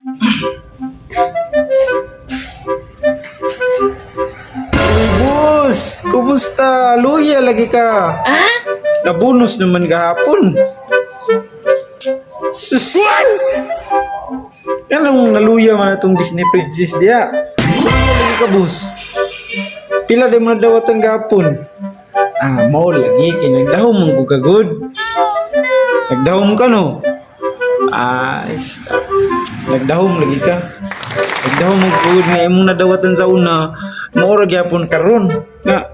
Uy, boss! Kumusta? Luya lagi ka. Nabunus naman kahapon. Sus! Yan ang naluya man itong Disney Princess dia. Luya lagi ka, boss. Pila din mo nadawatan kahapon. Mau lagi. Kinagdahom mong kukagod. Nagdahom ka, no? Nagdahom lagi ka. Nagdahom mong kukagod nga imong nadawatan sa una. Maura gyapon karon nga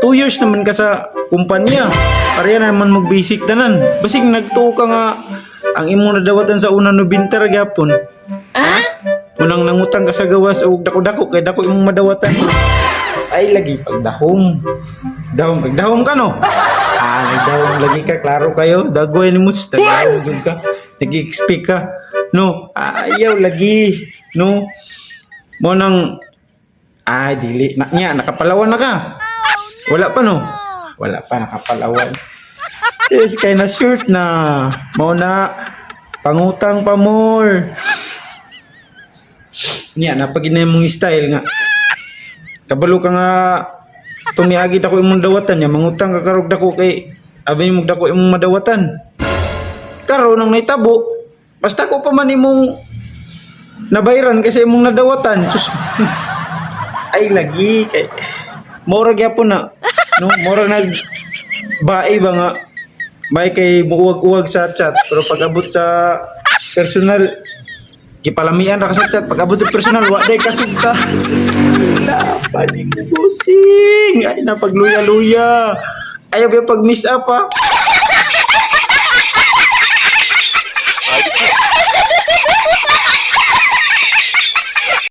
2 years naman ka sa kumpanya. Pareha naman mag-basic tanan. Basig nagtuo ka nga ang imong nadawatan sa una no bintar gyapon. Munang nangutang ka sa gawas og dako-dako kay dako imong madawatan. Ay lagi pagdahom. Dahom ka no? Nagdahom lagi ka, klaro kayo. Dagoy ni mo sa tagaw jud ka. Nag-expect ka. No, ayaw lagi. No. Mo nang dili. Nakapalawan na ka. Wala pa, no? Wala pa, nakapalawan. Yes, kay na shirt na. Mau na, pangutang pa more. Napaginay mong style nga. Kabalo ka nga, tumiagid ako imong dawatan niya. Mangutang ka karog dako kay, abay mo dako imong madawatan. Karo nang naitabo, basta ko pa man imong nabayran kasi imong nadawatan. Sus. Ay lagi kay mora gyapon na no mora nag bae ba nga may kay muuwag-uwag sa chat pero pag abot sa personal gipalamian ra ka sa chat pag abot sa personal wa day kasugta la paning busing ay na pagluya-luya ayaw ba pag miss up